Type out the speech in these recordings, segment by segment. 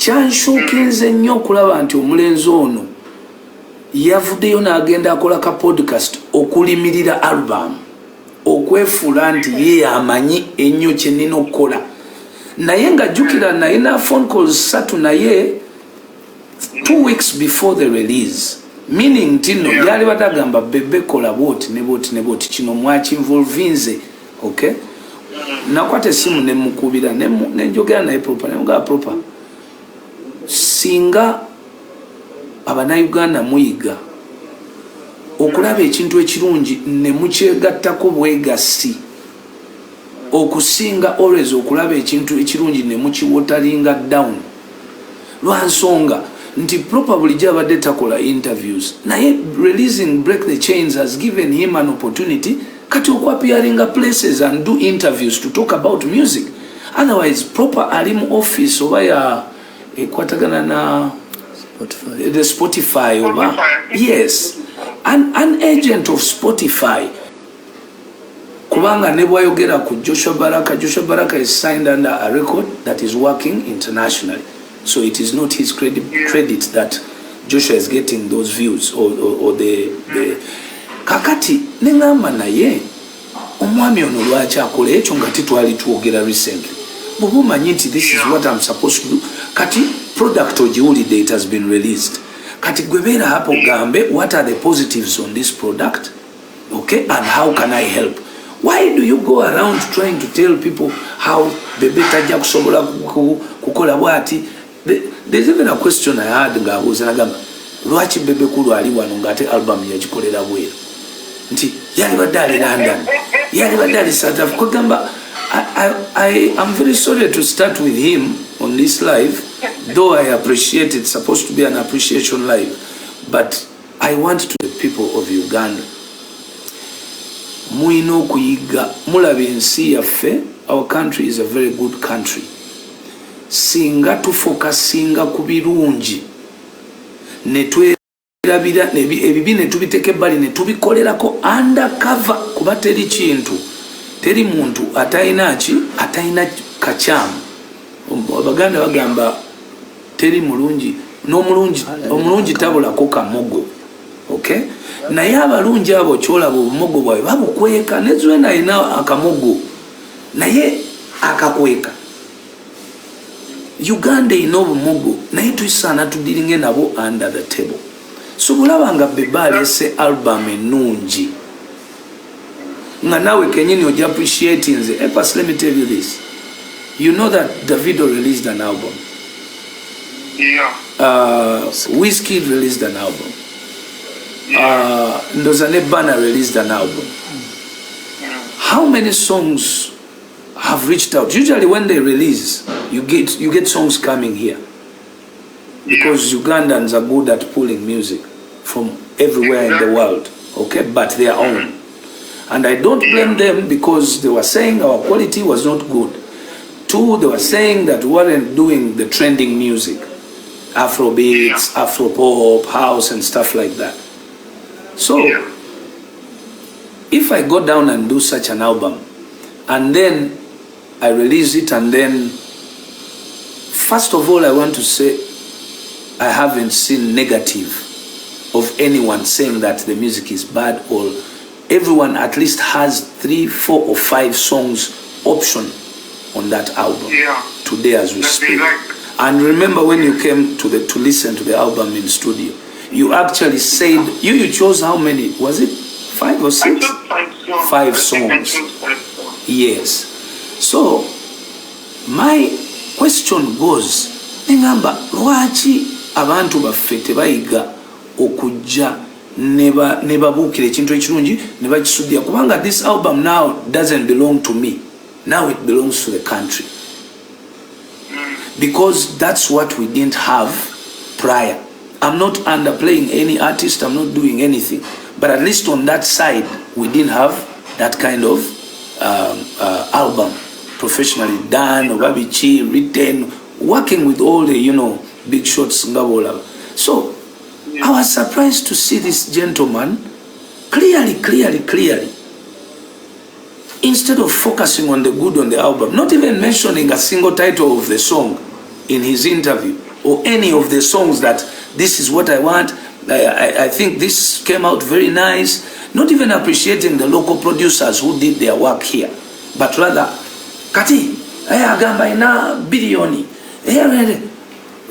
kyanshuukinze nnyo okulaba nti omulenzi ono yavuddeyo n'agenda akola ka podcast okulimirira album, okwefuula nti ye amanyi ennyo kye nnina okukola. Naye ng'ajjukira nalina phone calls 3 naye 2 weeks before the release, meaning tino yali batagamba Bebe kola boti ne boti kino mwachi involvinze. Okay, nakwata esimu ne mukubira ne njogera naye Propa, ne mga Propa, singa Abannayuganda muyiga okulaba ekintu ekirungi ne mukyegattako bwegasi, okusinga always okulaba ekintu ekirungi ne mukiwotalinga down, lwansonga nti Propa bulijjo abadde takola interviews, naye releasing Break the Chains has given him an opportunity kati okwapiaringa places and do interviews to talk about music. Otherwise Propa ali mu office oba ya ekwatagana na the Spotify over. Yes, an agent of Spotify. Kubanga nebo ayogera ku Joshua Baraka is signed under a record that is working internationally, so it is not his credit that Joshua is getting those views or the kakati nengamba naye omwami ono lwaki akola ekyo nga titwali tuogera recently. Bubumanyi nti this is what I'm supposed to do. Kati product ojiwulidde, it has been released. Kati gwebera hapo gambe what are the positives on this product, okay, and how can I help? Why do you go around trying to tell people how Bebe tajja kusobola kukola bwati? There's even a question I had ngabuuza nagamba lwaki Bebe kulu ali wano ngate album yagikolera bweru, nti yali badde ali London, yali badde ali South Africa. Gamba I am very sorry to start with him on this live, though I appreciate it's supposed to be an appreciation live, but I want to the people of Uganda, muina okuyiga mulabe ensi yaffe. Our country is a very good country. Singa tufokasinga ku birungi ne twerabira ebibi ne tubiteke bali ne tubikolerako undercover, kuba teri kintu, teri muntu atayina kacyamu. Abaganda bagamba teri mulungi omulungi tabulako kamogo. Okay, naye abalungi abo kyolaba obumogo bwawe babukweka, nezwena alina akamogo naye akakweka. Uganda ina obumogo naye tusaana tudiringe nabo under the table. So bulabanga Bebe alese album ennungi nga nawe kenyini oja appreciate nze. Epas, let me tell you this. You know that Davido released an album. Yeah. Whiskey released an album. Ndozane Bana released an album. How many songs have reached out? Usually when they release, you get songs coming here, because Ugandans are good at pulling music from everywhere in the world, okay, but their own. And I don't blame them, because they were saying our quality was not good. 2, they were saying that we weren't doing the trending music, Afro beats, Afro pop, house and stuff like that. So if I go down and do such an album and then I release it, and then first of all I want to say I haven't seen negative of anyone saying that the music is bad, or everyone at least has 3, 4 or 5 songs option on that album today as we speak. And remember when you came to listen to the album in studio, you actually said you chose how many? Was it 5 or 6? 5 songs. Yes. So my question goes, ngamba lwaki abantu baffe tebayiga okujja ne babuukira ekintu ekirungi ne bakisudira, kubanga this album now doesn't belong to me, now it belongs to the country, because that's what we didn't have prior. I'm not underplaying any artist, I'm not doing anything, but at least on that side we didn't have that kind of album professionally done, or babichi written, working with all the big shots ngabola. So I was surprised to see this gentleman clearly, instead of focusing on the good on the album, not even mentioning a single title of the song in his interview, or any of the songs that this is what I want. I think this came out very nice. Not even appreciating the local producers who did their work here, but rather, kati, agamba ina bilioni.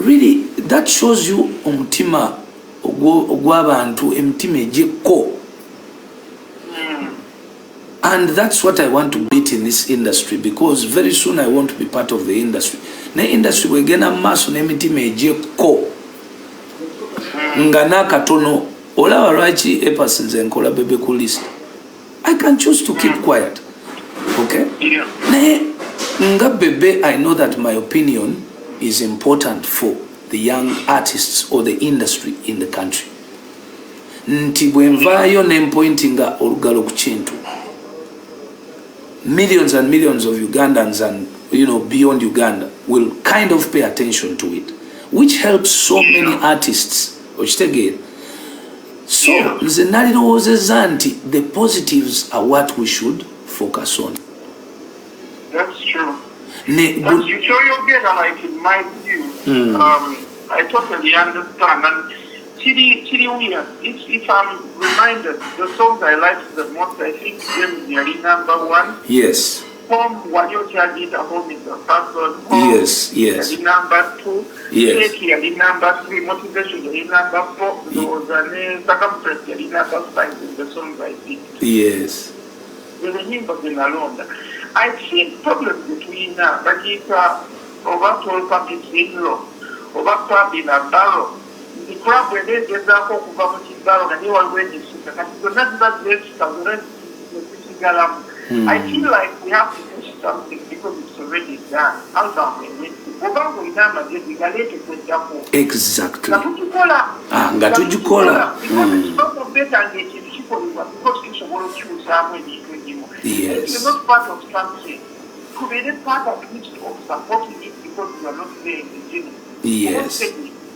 Really, that shows you omutima ogw'abantu emitima ejeko. And that's what I want to beat in this industry, because very soon I want to be part of the industry. Ne industry wegena maso n'emitima ejeko. Ngana katono olaba lwaki epasinze nkola Bebe ku list. I can choose to keep quiet. Okay? Ne nga Bebe, I know that my opinion is important for the young artists or the industry in the country. Nti bwenvayo nempointinga olugalo ku kintu. Millions and millions of Ugandans and beyond Uganda will kind of pay attention to it, which helps so many artists. So the positives are what we should focus on. That's true. But you show your data, like in my view, I totally understand. And Chidi weird. If I'm reminded, the songs I like the most, I think them are number one. Yes. Home, what you did at home is the first one. Yes. Number two. Yes. Take number three. Motivation number four. Those are circumference number five in the songs I think. Yes. There's a hymn of them alone. I see problems between but it's over 12 public in-law, over club in a barrel. The crowd where they get that for public barrel and you are ready to sit. And so that's that I feel like we have to do something because it's already done. Exactly. Because it's not better than yes. It's not part of something. Could be part of it of supporting it because you are not there in the beginning. Yes.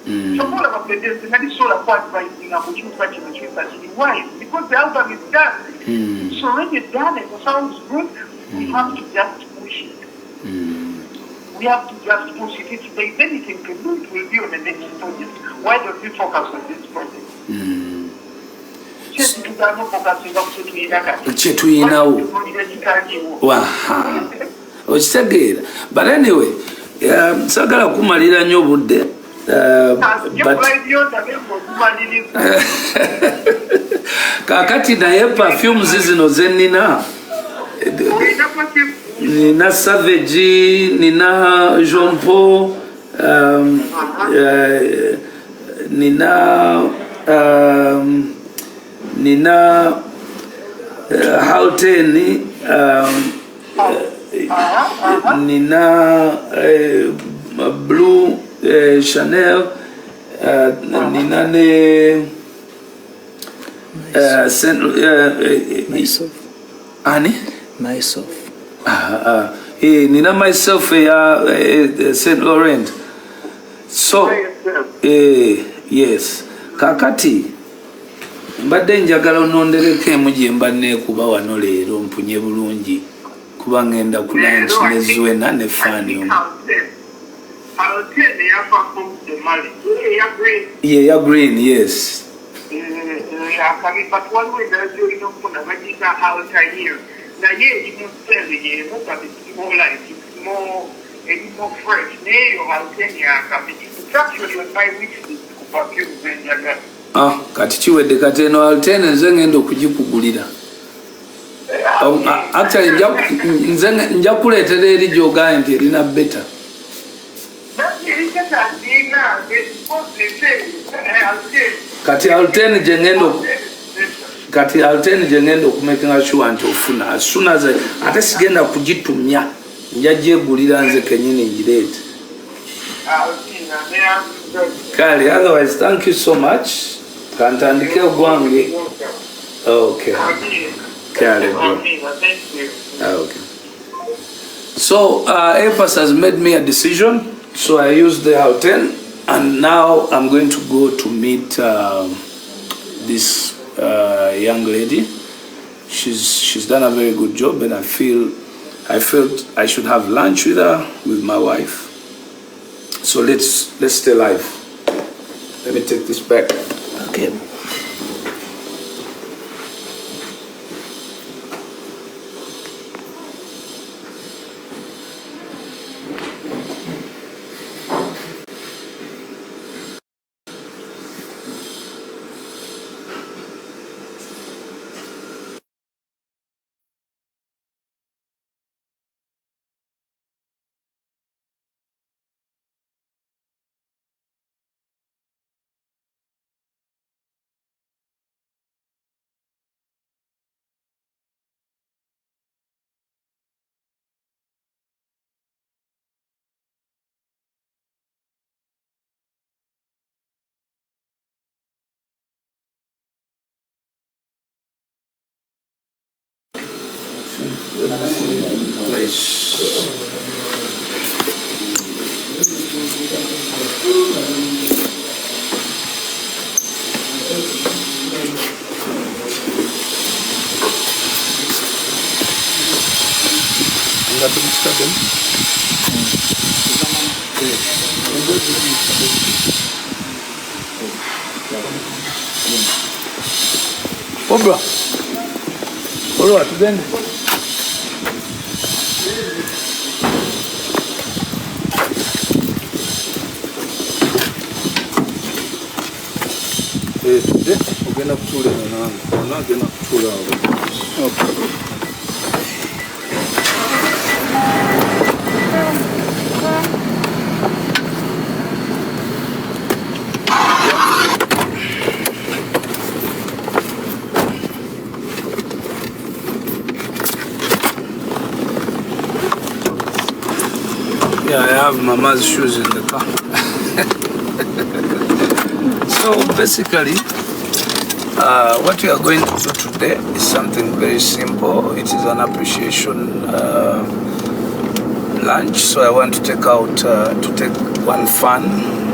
So all about the maybe solar part by why? Because the album is done. It's already done. It sounds good. We have to just push it. We have to just push it. If there's anything to do, it will be on the next project. Why don't we focus on this project? But anyway, sagala kumalira nnyo budde. Kakati naye perfumes zino zenina. Nina Savage, Nina Jean Paul, Nina Halteni, Nina Blue Chanel, Nina myself. Annie? Myself. Nina myself Saint Laurent. So yes. Kakati mbadde njagala onondereko emu gye mba neekuba wano leero mpunye bulungi kuba ngenda ku lunch ne Zwena ne Fani omu. Yeah, green, yes. But one way that you don't put a magic house here. Now, yeah, you must tell me, it's more like it's more fresh. You have 10 years. It's actually a 5 weeks to perfume when you're kati kiwedde kati eno altene nze ngenda okugikugulira. Actually nja kuleetera eri gy'ogaanye nti erina beta. Kati altene gye ngenda okumakinga sure nti ofuna as soon as ate sigenda kugitumya nja gyegulira nze kenyini ngireete. Kale, otherwise thank you so much. Kantandike ogwange. Okay. Kale, bro. Okay. So APAS has made me a decision, so I used the Halten, and now I'm going to go to meet this young lady. She's done a very good job, and I felt I should have lunch with her, with my wife, So let's stay live. Let me take this back. Okay. Cobra. Hold on, then. Today we're gonna put it on. We're not gonna put it on. Okay. Yeah, I have Mama's shoes in the car. So basically, what we are going to do today is something very simple. It is an appreciation lunch. So I want to take one fan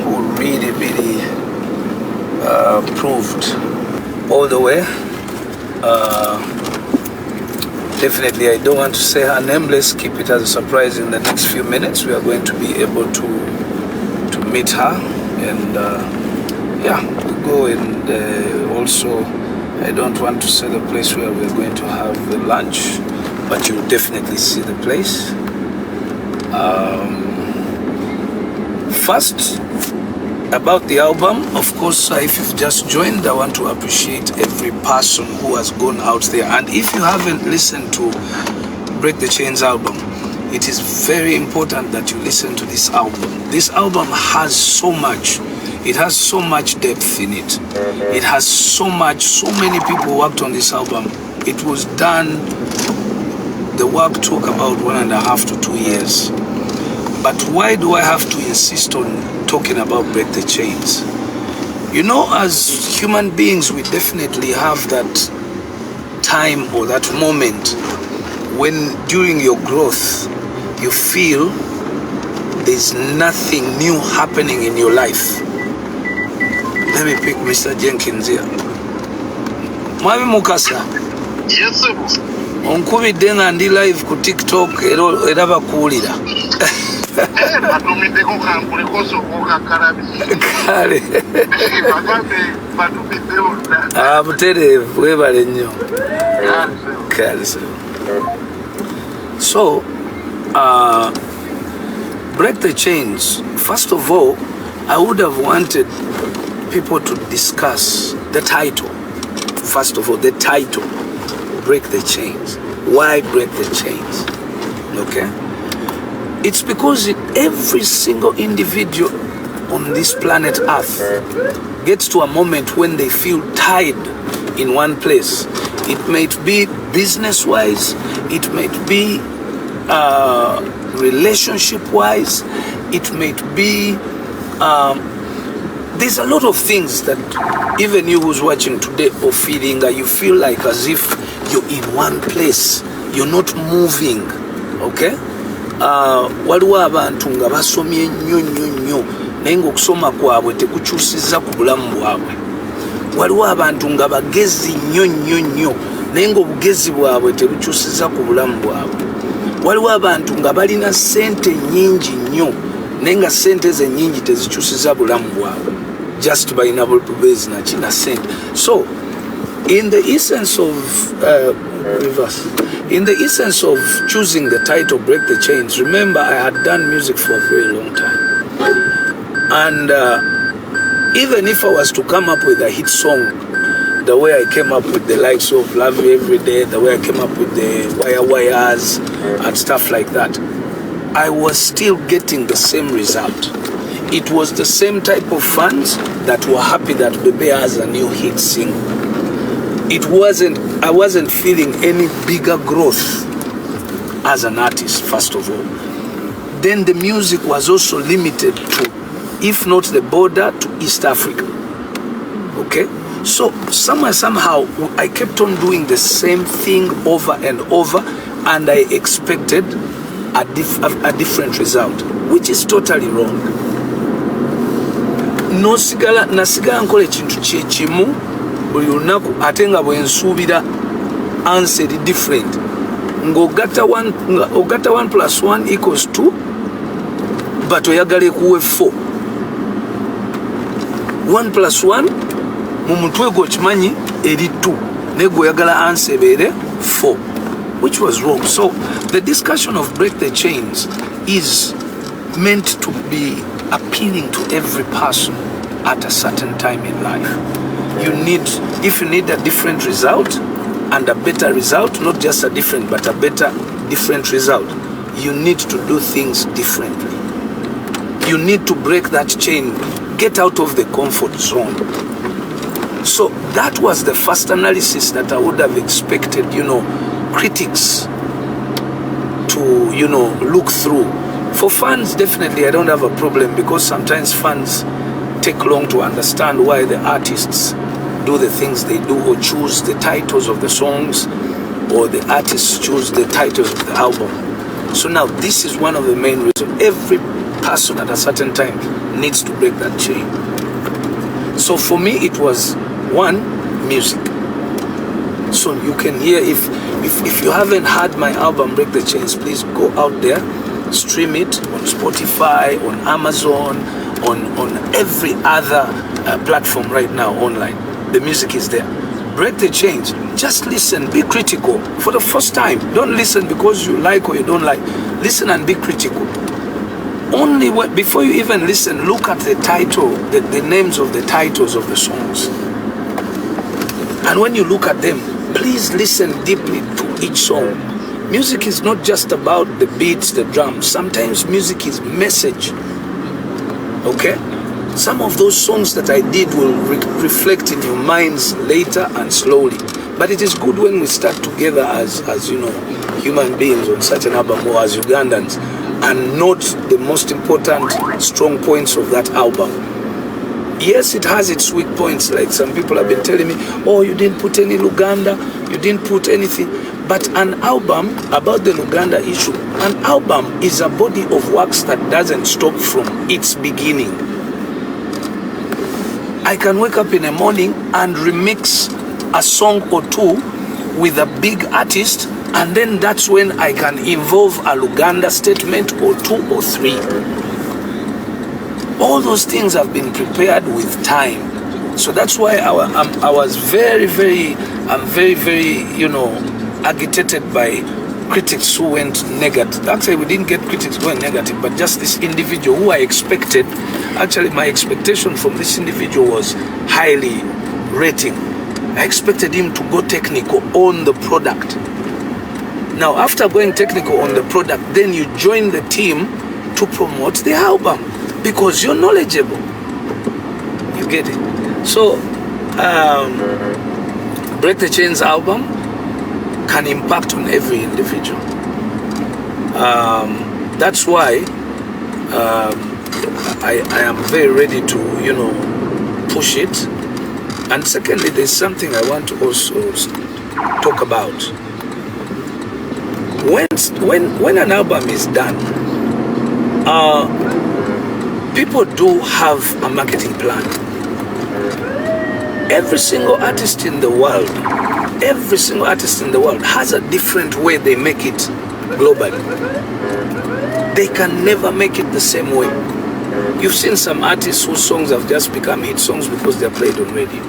who really proved all the way. Definitely, I don't want to say her name. Let's keep it as a surprise. In the next few minutes, we are going to be able to meet her, and yeah, we'll go. And also, I don't want to say the place where we're going to have the lunch, but you'll definitely see the place. First, about the album, of course, if you've just joined, I want to appreciate every person who has gone out there. And if you haven't listened to Break the Chains album, it is very important that you listen to this album. This album has so much. It has so much depth in it. It has so many people worked on this album. It was done, the work took about 1.5 to 2 years. But why do I have to insist on talking about Break the Chains? You know, as human beings, we definitely have that time or that moment when during your growth you feel there's nothing new happening in your life. Let me pick Mr. Jenkins here. Mwabi Mukasa. Yes, sir. Onkubidde nga ndi live ku TikTok era bakuwulira. Kale. Butereevu, webale nnyo. Kale. So, Break the Chains. First of all, I would have wanted people to discuss the title. First of all, the title, Break the Chains. Why break the chains? Okay? It's because every single individual on this planet Earth gets to a moment when they feel tied in one place. It may be business-wise, it may be relationship-wise, it may be... there's a lot of things that even you who's watching today or feeling that you feel like as if you're in one place, you're not moving, okay? Waliwo abantu nga basomye nnyo naye ng'okusoma kwabwe tekukyusizza ku bulamu bwabwe. Waliwo abantu nga bagezi nnyo naye ng'obugezi bwabwe tebukyusizza ku bulamu bwabwe. Waliwo abantu nga balina ssente nnyingi nnyo nenga sente ze nyingi tezikyusiza bulamu bwabwe just by nabulpubezi na china sente. So in the essence of choosing the title Break the Chains, remember I had done music for a very long time, and even if I was to come up with a hit song the way I came up with the likes of Love You Every Day, the way I came up with the Wires and stuff like that, I was still getting the same result. It was the same type of fans that were happy that Bebe has a new hit single. I wasn't feeling any bigger growth as an artist, first of all. Then the music was also limited to, if not the border, to East Africa. Okay? So somehow, I kept on doing the same thing over and over, and I expected a different result, which is totally wrong. Nasigala nkola ekintu kyekimu buli lunaku ate nga bwensuubira answer different. Ng'ogatta 1 plus 1 equals 2, but oyagala ekuwe 4. 1 plus 1 mu mutwe gwo kimanyi eri 2, naye gwe oyagala answer ebeere 4, which was wrong. So the discussion of Break the Chains is meant to be appealing to every person at a certain time in life. If you need a different result and a better result, not just a different but a better different result, you need to do things differently. You need to break that chain, get out of the comfort zone. So that was the first analysis that I would have expected, critics to, look through. For fans, definitely I don't have a problem, because sometimes fans take long to understand why the artists do the things they do, or choose the titles of the songs, or the artists choose the titles of the album. So now this is one of the main reasons. Every person at a certain time needs to break that chain. So for me it was one, music. So you can hear, if you haven't heard my album Break the Chains, please go out there, stream it on Spotify, on Amazon, on every other platform right now online. The music is there. Break the Chains. Just listen, be critical. For the first time, don't listen because you like or you don't like. Listen and be critical. Only before you even listen, look at the title, the names of the titles of the songs. And when you look at them, please listen deeply to each song. Music is not just about the beats, the drums. Sometimes music is message. Okay? Some of those songs that I did will reflect in your minds later and slowly. But it is good when we start together as human beings on such an album, or as Ugandans, and note the most important strong points of that album. Yes, it has its weak points, like some people have been telling me, oh, you didn't put any Luganda, you didn't put anything. But an album, about the Luganda issue, an album is a body of works that doesn't stop from its beginning. I can wake up in the morning and remix a song or two with a big artist, and then that's when I can involve a Luganda statement or 2 or 3. All those things have been prepared with time. So that's why I was very, very agitated by critics who went negative. Actually, we didn't get critics going negative, but just this individual who I expected. Actually, my expectation from this individual was highly rating. I expected him to go technical on the product. Now, after going technical on the product, then you join the team to promote the album, because you're knowledgeable. You get it? So, Break the Chains album can impact on every individual. That's why I am very ready to, push it. And secondly, there's something I want to also talk about. When an album is done, people do have a marketing plan. Every single artist in the world has a different way they make it globally. they can never make it the same way. You've seen some artists whose songs have just become hit songs because they're played on radio.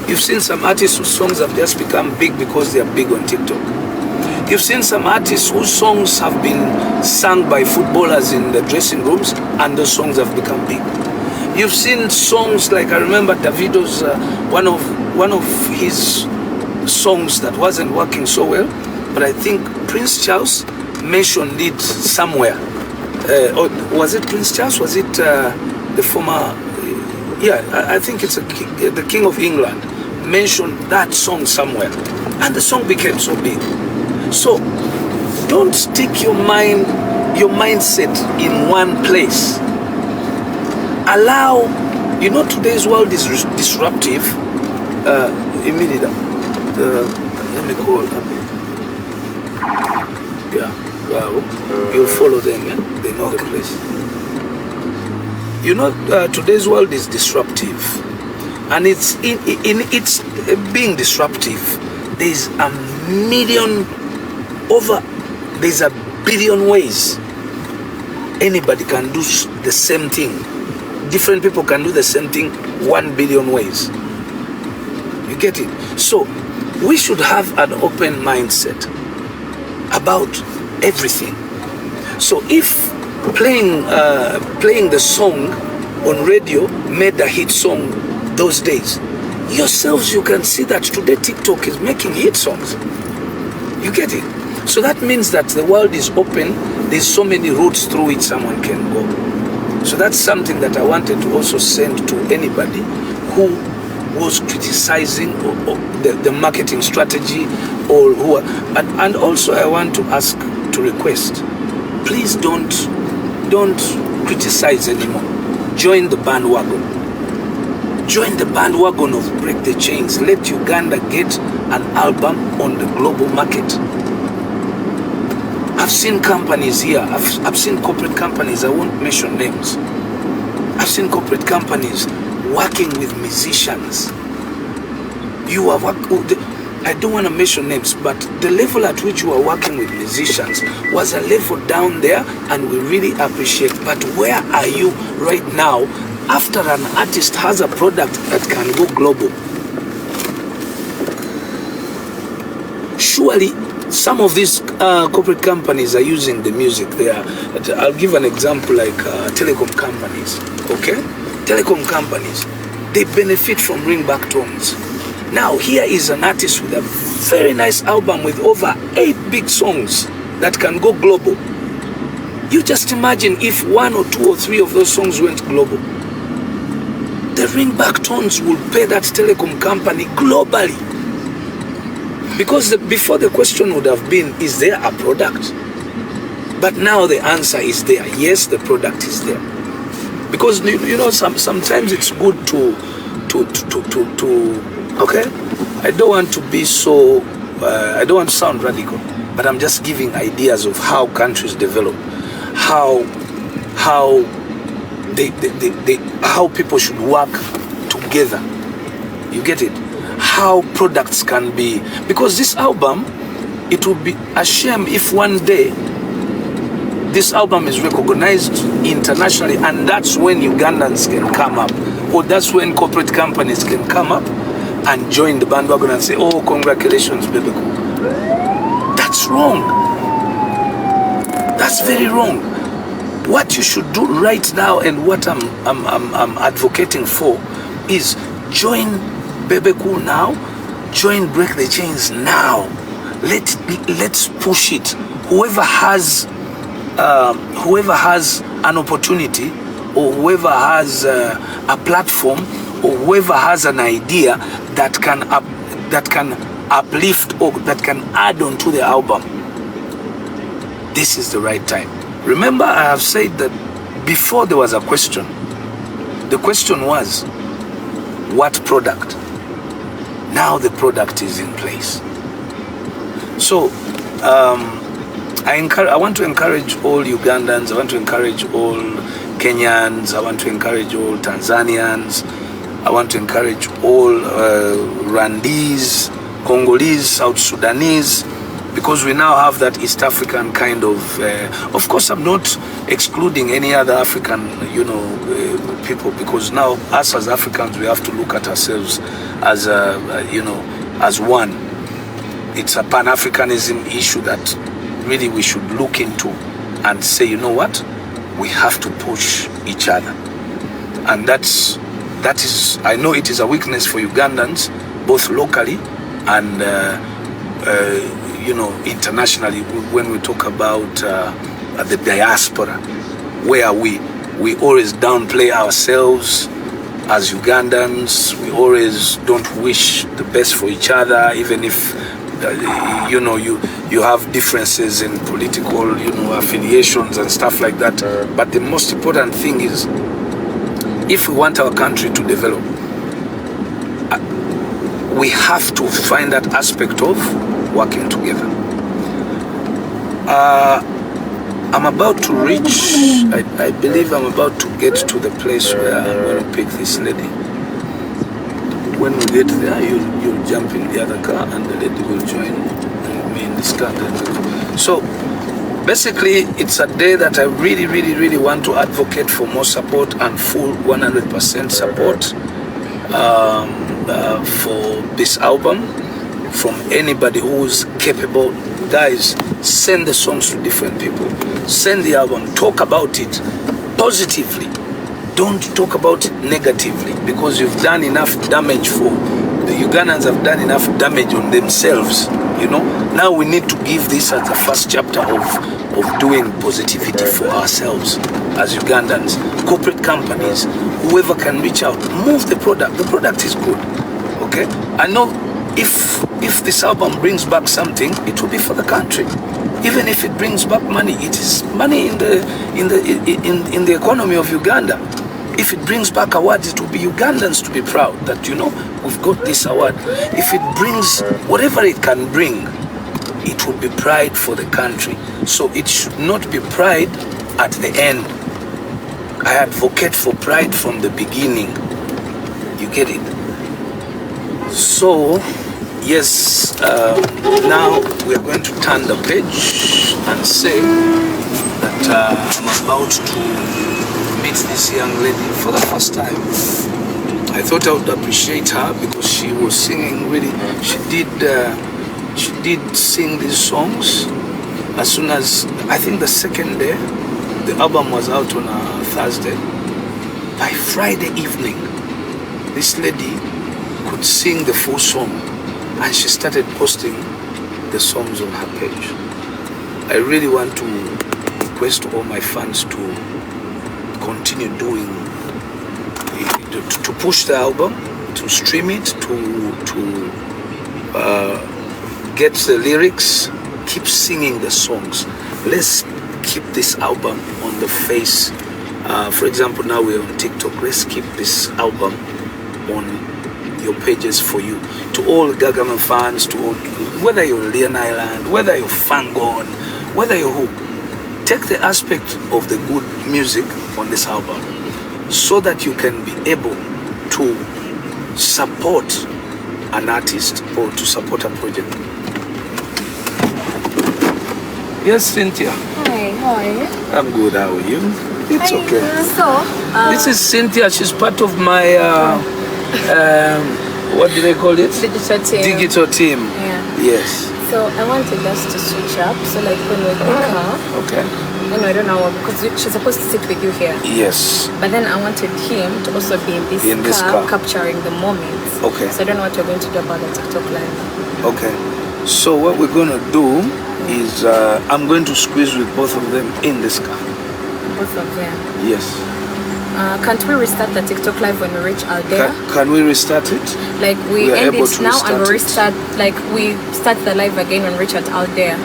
You've seen some artists whose songs have just become big because they're big on TikTok. You've seen some artists whose songs have been sung by footballers in the dressing rooms and those songs have become big. You've seen songs like, I remember Davido's, one of his songs that wasn't working so well, but I think Prince Charles mentioned it somewhere. Or was it Prince Charles? Was it the former? Yeah, I think it's the King of England mentioned that song somewhere, and the song became so big. So don't stick your mindset in one place. Allow, today's world is disruptive. Immediately, let me call them. Yeah, wow. You'll follow them, yeah? They know the place. Today's world is disruptive, and it's in its being disruptive. There's a billion ways anybody can do the same thing. Different people can do the same thing 1 billion ways. You get it? So we should have an open mindset about everything. So if playing the song on radio made a hit song those days, yourselves, you can see that today TikTok is making hit songs. You get it? So that means that the world is open. There's so many routes through which someone can go. So that's something that I wanted to also send to anybody who was criticizing the marketing strategy, or who are, and also I want to ask, to request, please don't criticize anymore. Join the bandwagon. Join the bandwagon of Break the Chains. Let Uganda get an album on the global market. I've seen companies here, I've seen corporate companies, I won't mention names. I've seen corporate companies working with musicians. I don't want to mention names, but the level at which you are working with musicians was a level down there, and we really appreciate. But where are you right now after an artist has a product that can go global? Surely some of these corporate companies are using the music there. I'll give an example, like telecom companies, okay? Telecom companies, they benefit from ringback tones. Now, here is an artist with a very nice album with over 8 big songs that can go global. You just imagine if 1 or 2 or 3 of those songs went global. The ringback tones will pay that telecom company globally. Because before the question would have been, is there a product? But now the answer is there. Yes, the product is there. Because sometimes it's good to okay? I don't want to be so, I don't want to sound radical, but I'm just giving ideas of how countries develop, how people should work together. You get it? How products can be, because this album, it would be a shame if one day this album is recognized internationally, and that's when Ugandans can come up, or that's when corporate companies can come up and join the bandwagon and say, oh, congratulations, Bebe. That's wrong. That's very wrong. What you should do right now, and what I'm advocating for, is join Bebe Cool now, join Break the Chains now. Let's push it. Whoever has an opportunity, or whoever has a platform, or whoever has an idea that can uplift, or that can add on to the album, this is the right time. Remember, I have said that before there was a question. The question was, what product? Now the product is in place. So I want to encourage all Ugandans, I want to encourage all Kenyans, I want to encourage all Tanzanians, I want to encourage all Rwandese, Congolese, South Sudanese, because we now have that East African kind of course I'm not excluding any other African, people, because now us as Africans, we have to look at ourselves as, as one. It's a Pan-Africanism issue that really we should look into and say, you know what, we have to push each other. And that is, I know it is a weakness for Ugandans, both locally and internationally. When we talk about the diaspora, where we always downplay ourselves as Ugandans. We always don't wish the best for each other, even if you have differences in political affiliations and stuff like that. But the most important thing is, if we want our country to develop, we have to find that aspect of working together. I'm about to reach, I believe I'm about to get to the place where I'm going to pick this lady. When we get there, you'll jump in the other car and the lady will join me in this car. So basically, it's a day that I really, really, really want to advocate for more support and full 100% support for this album from anybody who's capable. Guys, send the songs to different people. Send the album. Talk about it positively. Don't talk about it negatively, because you've done enough damage for the Ugandans have done enough damage on themselves. Now we need to give this as the first chapter of doing positivity for ourselves as Ugandans. Corporate companies, whoever can reach out, move the product. The product is good. Okay? I know if this album brings back something, it will be for the country. Even if it brings back money, it is money in the economy of Uganda. If it brings back awards, it will be Ugandans to be proud that we've got this award. If it brings whatever it can bring, it will be pride for the country. So it should not be pride at the end. I advocate for pride from the beginning. You get it? So yes, now we are going to turn the page and say that I'm about to meet this young lady for the first time. I thought I would appreciate her because she was singing really. She did sing these songs as soon as, I think the second day. The album was out on a Thursday. By Friday evening, this lady could sing the full song, and she started posting the songs on her page. I really want to request all my fans to continue doing, to push the album, to stream it, to get the lyrics, keep singing the songs. Let's keep this album on the face. For example, now we're on TikTok. Let's keep this album on your pages for you. To all Gagaman fans, to all, whether you're Leon Island, whether you're Fangon, whether you're who, take the aspect of the good music on this album so that you can be able to support an artist or to support a project. Yes, Cynthia. Hi, how are you? I'm good, how are you? It's Hi, okay. This is Cynthia, she's part of my, what do they call it? Digital team. Digital team. Yeah. Yes. So I wanted us to switch up. So like when we're in the car, Okay. I don't know, because she's supposed to sit with you here. Yes. But then I wanted him to also be in this car, capturing the moments. Okay. So I don't know what you're going to do about the TikTok live. Okay. So what we're going to do is I'm going to squeeze with both of them in this car. Both of them. Yes. Can't we restart the TikTok live when we reach Aldea? Can we restart it? Like we are end able it to now and we restart restart, like we start the live again when we reach at Aldea.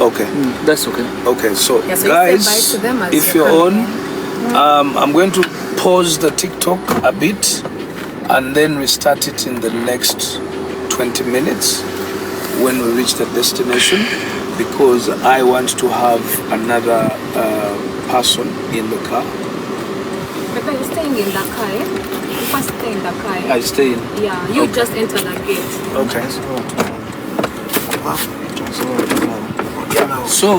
Okay. That's okay. Okay, so Yeah, so guys, you say bye to them as if you're you're on, coming I'm going to pause the TikTok a bit and then restart it in the next 20 minutes when we reach the destination, because I want to have another person in the car. But you're staying in the car, eh? You first stay in the car, eh? I stay in. Yeah, you just enter the gate. Okay. So